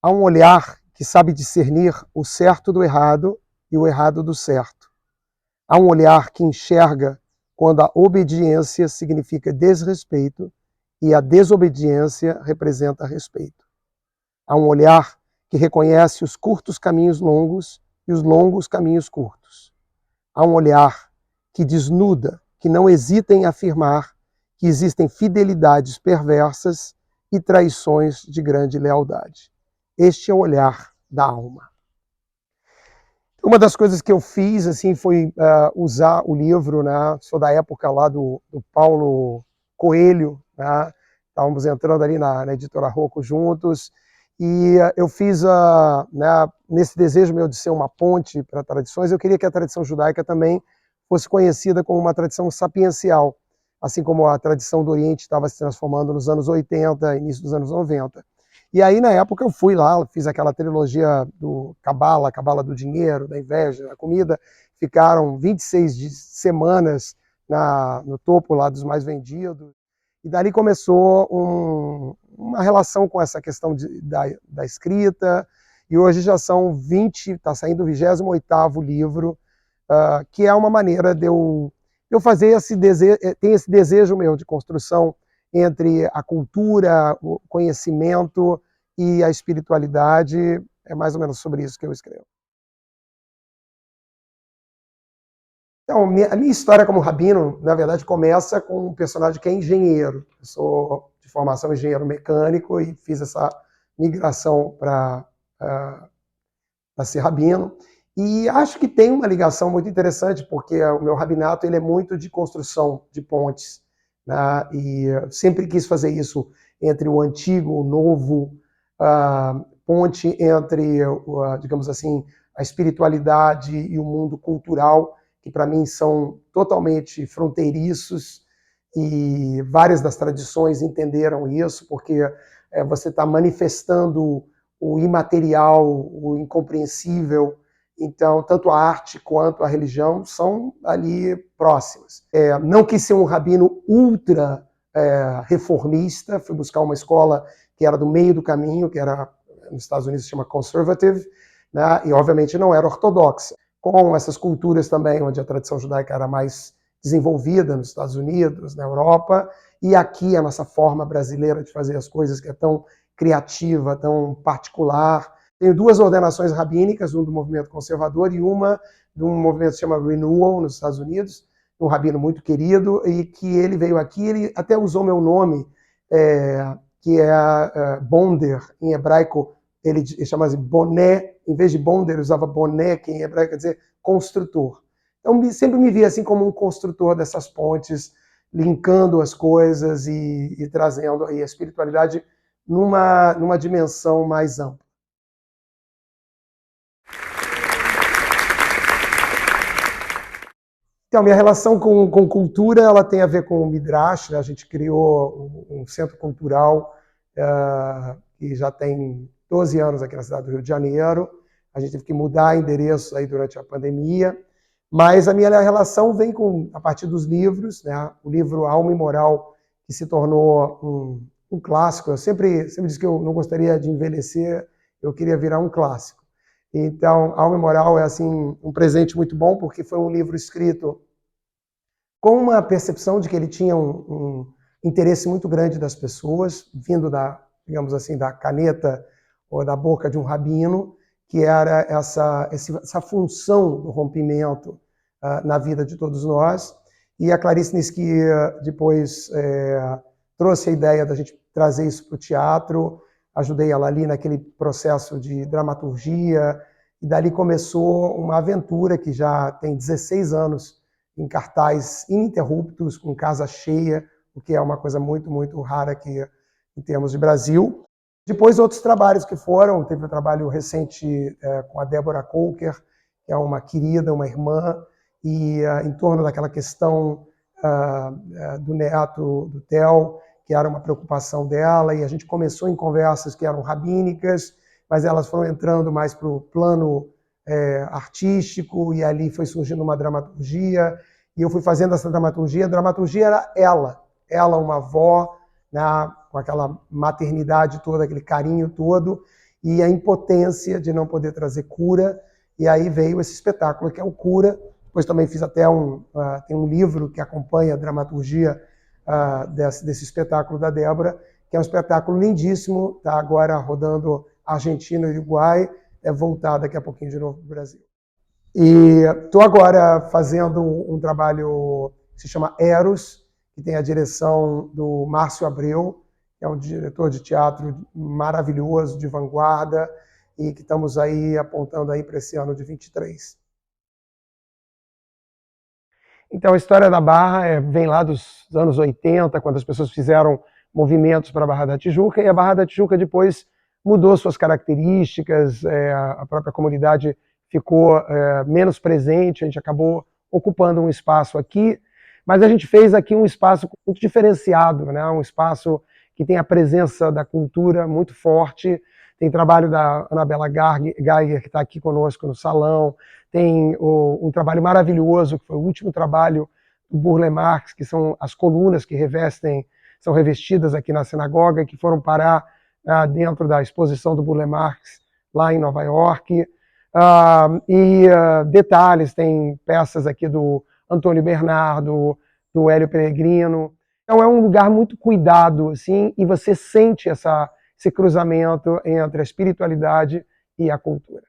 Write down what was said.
Há um olhar que sabe discernir o certo do errado e o errado do certo. Há um olhar que enxerga quando a obediência significa desrespeito e a desobediência representa respeito. Há um olhar que reconhece os curtos caminhos longos e os longos caminhos curtos. Há um olhar que desnuda, que não hesita em afirmar que existem fidelidades perversas e traições de grande lealdade. Este é o olhar da alma. Uma das coisas que eu fiz assim foi usar o livro, né? Sou da época lá do Paulo Coelho, né? Estávamos entrando ali na editora Rocco juntos, e eu fiz, né, nesse desejo meu de ser uma ponte para tradições, eu queria que a tradição judaica também fosse conhecida como uma tradição sapiencial, assim como a tradição do Oriente estava se transformando nos anos 80, início dos anos 90. E aí, na época, eu fui lá, fiz aquela trilogia do Cabala, a Cabala do Dinheiro, da Inveja, da Comida. Ficaram 26 semanas no topo lá dos mais vendidos. E dali começou uma relação com essa questão da escrita. E hoje já são 20, está saindo o 28º livro, que é uma maneira de eu fazer tem esse desejo meu de construção entre a cultura, o conhecimento e a espiritualidade. É mais ou menos sobre isso que eu escrevo. Então, a minha história como rabino, na verdade, começa com um personagem que é engenheiro. Eu sou de formação engenheiro mecânico e fiz essa migração para ser rabino. E acho que tem uma ligação muito interessante, porque o meu rabinato ele é muito de construção de pontes, né? E sempre quis fazer isso entre o antigo, o novo, ponte entre, digamos assim, a espiritualidade e o mundo cultural, que para mim são totalmente fronteiriços, e várias das tradições entenderam isso, porque você está manifestando o imaterial, o incompreensível. Então, tanto a arte quanto a religião são ali próximas. Não quis ser um rabino ultra reformista, fui buscar uma escola que era do meio do caminho, que era, nos Estados Unidos se chama conservative, né? E obviamente não era ortodoxa. Com essas culturas também, onde a tradição judaica era mais desenvolvida, nos Estados Unidos, na Europa, e aqui a nossa forma brasileira de fazer as coisas, que é tão criativa, tão particular. Tenho 2 ordenações rabínicas, uma do movimento conservador e uma de um movimento que se chama Renewal, nos Estados Unidos, um rabino muito querido, e que ele veio aqui, ele até usou meu nome, que é Bonder, em hebraico, ele chama de boné, em vez de Bonder, ele usava boné, que em hebraico quer dizer construtor. Então, sempre me via assim como um construtor dessas pontes, linkando as coisas e trazendo aí a espiritualidade numa dimensão mais ampla. Então, minha relação com cultura, ela tem a ver com o Midrash, né? A gente criou um centro cultural que já tem 12 anos aqui na cidade do Rio de Janeiro. A gente teve que mudar endereço aí durante a pandemia, mas a minha relação vem a partir dos livros, né? O livro Alma e Moral, que se tornou um clássico. Eu sempre disse que eu não gostaria de envelhecer, eu queria virar um clássico. Então, Alma e Moral é assim um presente muito bom, porque foi um livro escrito com uma percepção de que ele tinha um interesse muito grande das pessoas, vindo digamos assim, da caneta ou da boca de um rabino, que era essa função do rompimento na vida de todos nós. E a Clarice Niski depois trouxe a ideia da gente trazer isso para o teatro. Ajudei ela ali naquele processo de dramaturgia, e dali começou uma aventura que já tem 16 anos em cartaz ininterruptos, com casa cheia, o que é uma coisa muito, muito rara aqui em termos de Brasil. Depois outros trabalhos que teve um trabalho recente com a Débora Colker, que é uma querida, uma irmã, e em torno daquela questão do neto do Theo, que era uma preocupação dela, e a gente começou em conversas que eram rabínicas, mas elas foram entrando mais para o plano artístico, e ali foi surgindo uma dramaturgia, e eu fui fazendo essa dramaturgia. A dramaturgia era ela uma avó, né, com aquela maternidade toda, aquele carinho todo, e a impotência de não poder trazer cura. E aí veio esse espetáculo que é o Cura. Depois também fiz até tem um livro que acompanha a dramaturgia desse espetáculo da Débora, que é um espetáculo lindíssimo, está agora rodando Argentina e Uruguai, voltar daqui a pouquinho de novo para o Brasil. E estou agora fazendo um trabalho que se chama Eros, que tem a direção do Márcio Abreu, que é um diretor de teatro maravilhoso, de vanguarda, e que estamos aí apontando aí para esse ano de 23. Então, a história da Barra vem lá dos anos 80, quando as pessoas fizeram movimentos para a Barra da Tijuca, e a Barra da Tijuca depois mudou suas características, a própria comunidade ficou menos presente, a gente acabou ocupando um espaço aqui, mas a gente fez aqui um espaço muito diferenciado, né? Um espaço que tem a presença da cultura muito forte, tem trabalho da Anabela Geiger, que está aqui conosco no salão, tem um trabalho maravilhoso, que foi o último trabalho do Burle Marx, que são as colunas que são revestidas aqui na sinagoga, que foram parar dentro da exposição do Burle Marx, lá em Nova York. Detalhes, tem peças aqui do Antônio Bernardo, do Hélio Peregrino. Então é um lugar muito cuidado, assim, e você sente esse cruzamento entre a espiritualidade e a cultura.